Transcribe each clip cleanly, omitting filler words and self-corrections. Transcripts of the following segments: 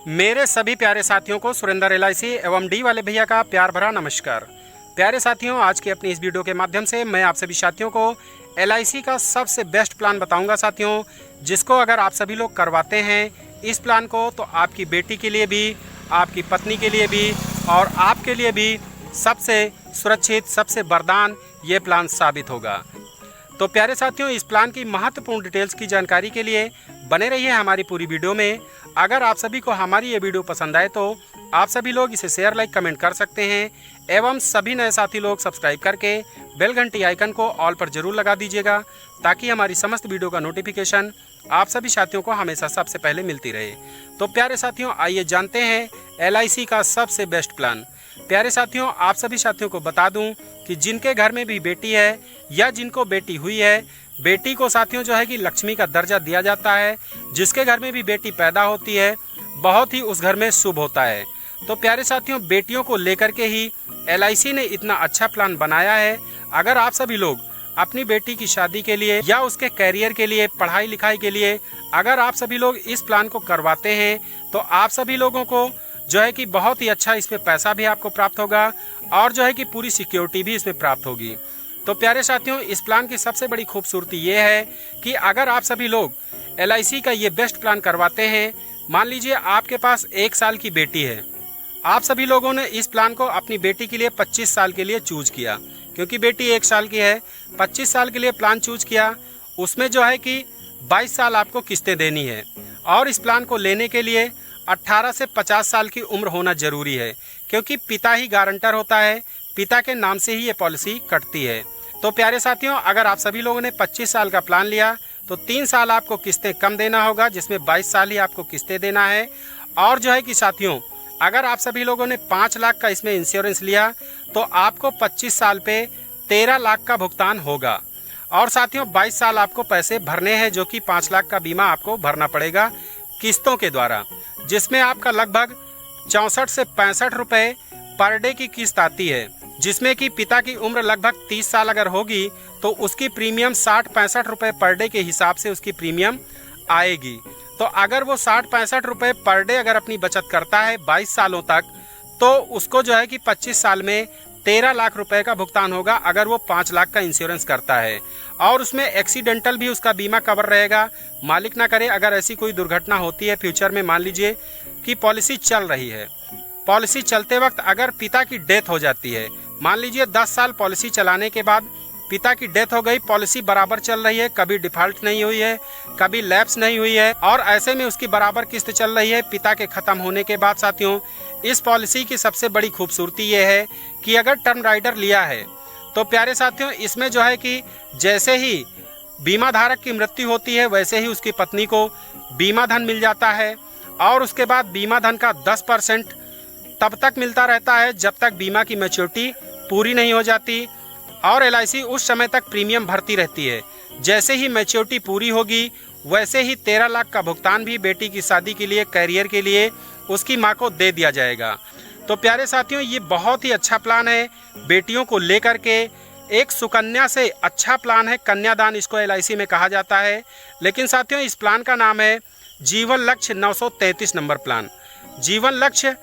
मेरे सभी प्यारे साथियों को सुरेंद्र LIC एवं डी वाले भैया का प्यार भरा नमस्कार। प्यारे साथियों, आज की अपनी इस वीडियो के माध्यम से मैं आप सभी साथियों को LIC का सबसे बेस्ट प्लान बताऊंगा साथियों, जिसको अगर आप सभी लोग करवाते हैं इस प्लान को तो आपकी बेटी के लिए भी, आपकी पत्नी के लिए भी और आपके लिए भी सबसे सुरक्षित, सबसे वरदान ये प्लान साबित होगा। तो प्यारे साथियों, इस प्लान की महत्वपूर्ण डिटेल्स की जानकारी के लिए बने रहिए हमारी पूरी वीडियो में। अगर आप सभी को हमारी ये वीडियो पसंद आए तो आप सभी लोग इसे शेयर, लाइक, कमेंट कर सकते हैं एवं सभी नए साथी लोग सब्सक्राइब करके बेल घंटी आइकन को ऑल पर जरूर लगा दीजिएगा, ताकि हमारी समस्त वीडियो का नोटिफिकेशन आप सभी साथियों को हमेशा सबसे पहले मिलती रहे। तो प्यारे साथियों, आइए जानते हैं LIC का सबसे बेस्ट प्लान। प्यारे साथियों, आप सभी साथियों को बता दूं कि जिनके घर में भी बेटी है या जिनको बेटी हुई है, बेटी को साथियों जो है कि लक्ष्मी का दर्जा दिया जाता है। जिसके घर में भी बेटी पैदा होती है बहुत ही उस घर में शुभ होता है। तो प्यारे साथियों, बेटियों को लेकर के ही LIC ने इतना अच्छा प्लान बनाया है। अगर आप सभी लोग अपनी बेटी की शादी के लिए या उसके कैरियर के लिए, पढ़ाई लिखाई के लिए अगर आप सभी लोग इस प्लान को करवाते हैं तो आप सभी लोगों को जो है कि बहुत ही अच्छा इसमें पैसा भी आपको प्राप्त होगा और जो है कि पूरी सिक्योरिटी भी इसमें प्राप्त होगी। तो प्यारे साथियों, इस प्लान की सबसे बड़ी खूबसूरती ये है कि अगर आप सभी लोग LIC का ये बेस्ट प्लान करवाते हैं, मान लीजिए आपके पास 1 साल की बेटी है, आप सभी लोगों ने इस प्लान को अपनी बेटी के लिए 25 साल के लिए चूज किया, क्योंकि बेटी 1 साल की है, 25 साल के लिए प्लान चूज किया। उसमें जो है कि 22 साल आपको किस्तें देनी है और इस प्लान को लेने के लिए 18 से 50 साल की उम्र होना जरूरी है, क्योंकि पिता ही गारंटर होता है, पिता के नाम से ही ये पॉलिसी कटती है। तो प्यारे साथियों, अगर आप सभी लोगों ने 25 साल का प्लान लिया तो 3 साल आपको किस्तें कम देना होगा, जिसमें 22 साल ही आपको किस्तें देना है। और जो है कि साथियों, अगर आप सभी लोगों ने 5 लाख का इसमें इंश्योरेंस लिया तो आपको 25 साल पे 13 लाख का भुगतान होगा। और साथियों, 22 साल आपको पैसे भरने हैं, जो कि 5 लाख का बीमा आपको भरना पड़ेगा किस्तों के द्वारा, जिसमें आपका लगभग 64 से 65 रुपए पर डे की किस्त आती है। जिसमें कि पिता की उम्र लगभग 30 साल अगर होगी तो उसकी प्रीमियम 60-65 रुपए पर डे के हिसाब से उसकी प्रीमियम आएगी। तो अगर वो 60-65 रुपए पर डे अगर अपनी बचत करता है 22 सालों तक, तो उसको जो है कि 25 साल में 13 लाख रुपए का भुगतान होगा, अगर वो 5 लाख का इंश्योरेंस करता है। और उसमें एक्सीडेंटल भी उसका बीमा कवर रहेगा। मालिक ना करे, अगर ऐसी कोई दुर्घटना होती है फ्यूचर में, मान लीजिए कि पॉलिसी चल रही है, पॉलिसी चलते वक्त अगर पिता की डेथ हो जाती है, मान लीजिए 10 साल पॉलिसी चलाने के बाद पिता की डेथ हो गई, पॉलिसी बराबर चल रही है, कभी डिफॉल्ट नहीं हुई है, कभी लैप्स नहीं हुई है और ऐसे में उसकी बराबर किस्त चल रही है पिता के खत्म होने के बाद। साथियों, इस पॉलिसी की सबसे बड़ी खूबसूरती ये है कि अगर टर्म राइडर लिया है तो प्यारे साथियों, इसमें जो है कि जैसे ही बीमा धारक की मृत्यु होती है वैसे ही उसकी पत्नी को बीमा धन मिल जाता है और उसके बाद बीमा धन का 10% तब तक मिलता रहता है जब तक बीमा की मैच्योरिटी पूरी नहीं हो जाती। और LIC उस समय तक प्रीमियम भरती रहती है। जैसे ही मैच्योरिटी पूरी होगी वैसे ही 13 लाख का भुगतान भी बेटी की शादी के लिए, कैरियर के लिए उसकी मां को दे दिया जाएगा। तो प्यारे साथियों, ये बहुत ही अच्छा प्लान है बेटियों को लेकर के। एक सुकन्या से अच्छा प्लान है, कन्यादान इसको LIC में कहा जाता है। लेकिन साथियों, इस प्लान का नाम है जीवन लक्ष्य 933 नंबर प्लान। जीवन लक्ष्य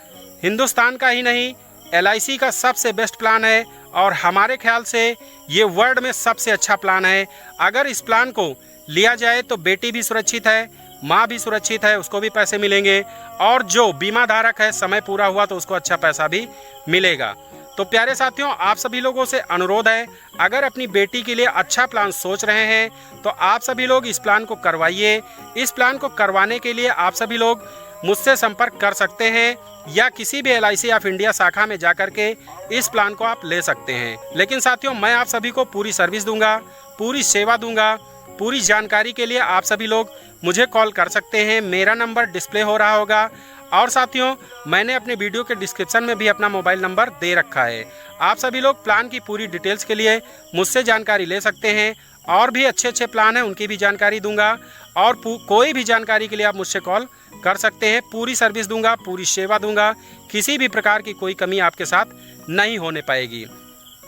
हिंदुस्तान का ही नहीं, LIC का सबसे बेस्ट प्लान है और हमारे ख्याल से ये वर्ल्ड में सबसे अच्छा प्लान है। अगर इस प्लान को लिया जाए तो बेटी भी सुरक्षित है, माँ भी सुरक्षित है, उसको भी पैसे मिलेंगे और जो बीमा धारक है समय पूरा हुआ तो उसको अच्छा पैसा भी मिलेगा। तो प्यारे साथियों, आप सभी लोगों से अनुरोध है, अगर अपनी बेटी के लिए अच्छा प्लान सोच रहे हैं तो आप सभी लोग इस प्लान को करवाइए। इस प्लान को करवाने के लिए आप सभी लोग मुझसे संपर्क कर सकते हैं या किसी भी LIC ऑफ इंडिया शाखा में जाकर के इस प्लान को आप ले सकते हैं। लेकिन साथियों, मैं आप सभी को पूरी सर्विस दूंगा, पूरी सेवा दूंगा। पूरी जानकारी के लिए आप सभी लोग मुझे कॉल कर सकते हैं, मेरा नंबर डिस्प्ले हो रहा होगा। और साथियों, मैंने अपने वीडियो के डिस्क्रिप्शन में भी अपना मोबाइल नंबर दे रखा है। आप सभी लोग प्लान की पूरी डिटेल्स के लिए मुझसे जानकारी ले सकते हैं। और भी अच्छे प्लान हैं, उनकी भी जानकारी दूंगा और कोई भी जानकारी के लिए आप मुझसे कॉल कर सकते हैं। पूरी सर्विस दूंगा, पूरी सेवा दूंगा, किसी भी प्रकार की कोई कमी आपके साथ नहीं होने पाएगी।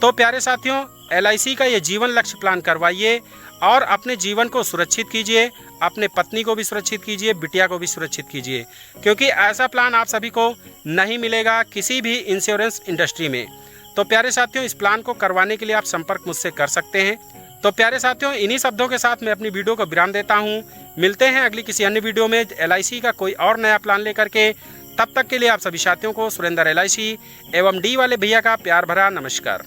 तो प्यारे साथियों, LIC का ये जीवन लक्ष्य प्लान करवाइए। और अपने जीवन को सुरक्षित कीजिए, अपने पत्नी को भी सुरक्षित कीजिए, बिटिया को भी सुरक्षित कीजिए, क्योंकि ऐसा प्लान आप सभी को नहीं मिलेगा किसी भी इंश्योरेंस इंडस्ट्री में। तो प्यारे साथियों, इस प्लान को करवाने के लिए आप संपर्क मुझसे कर सकते हैं। तो प्यारे साथियों, इन्हीं शब्दों के साथ मैं अपनी वीडियो को विराम देता हूं। मिलते हैं अगली किसी अन्य वीडियो में LIC का कोई और नया प्लान लेकर के। तब तक के लिए आप सभी साथियों को सुरेंद्र LIC एवं डी वाले भैया का प्यार भरा नमस्कार।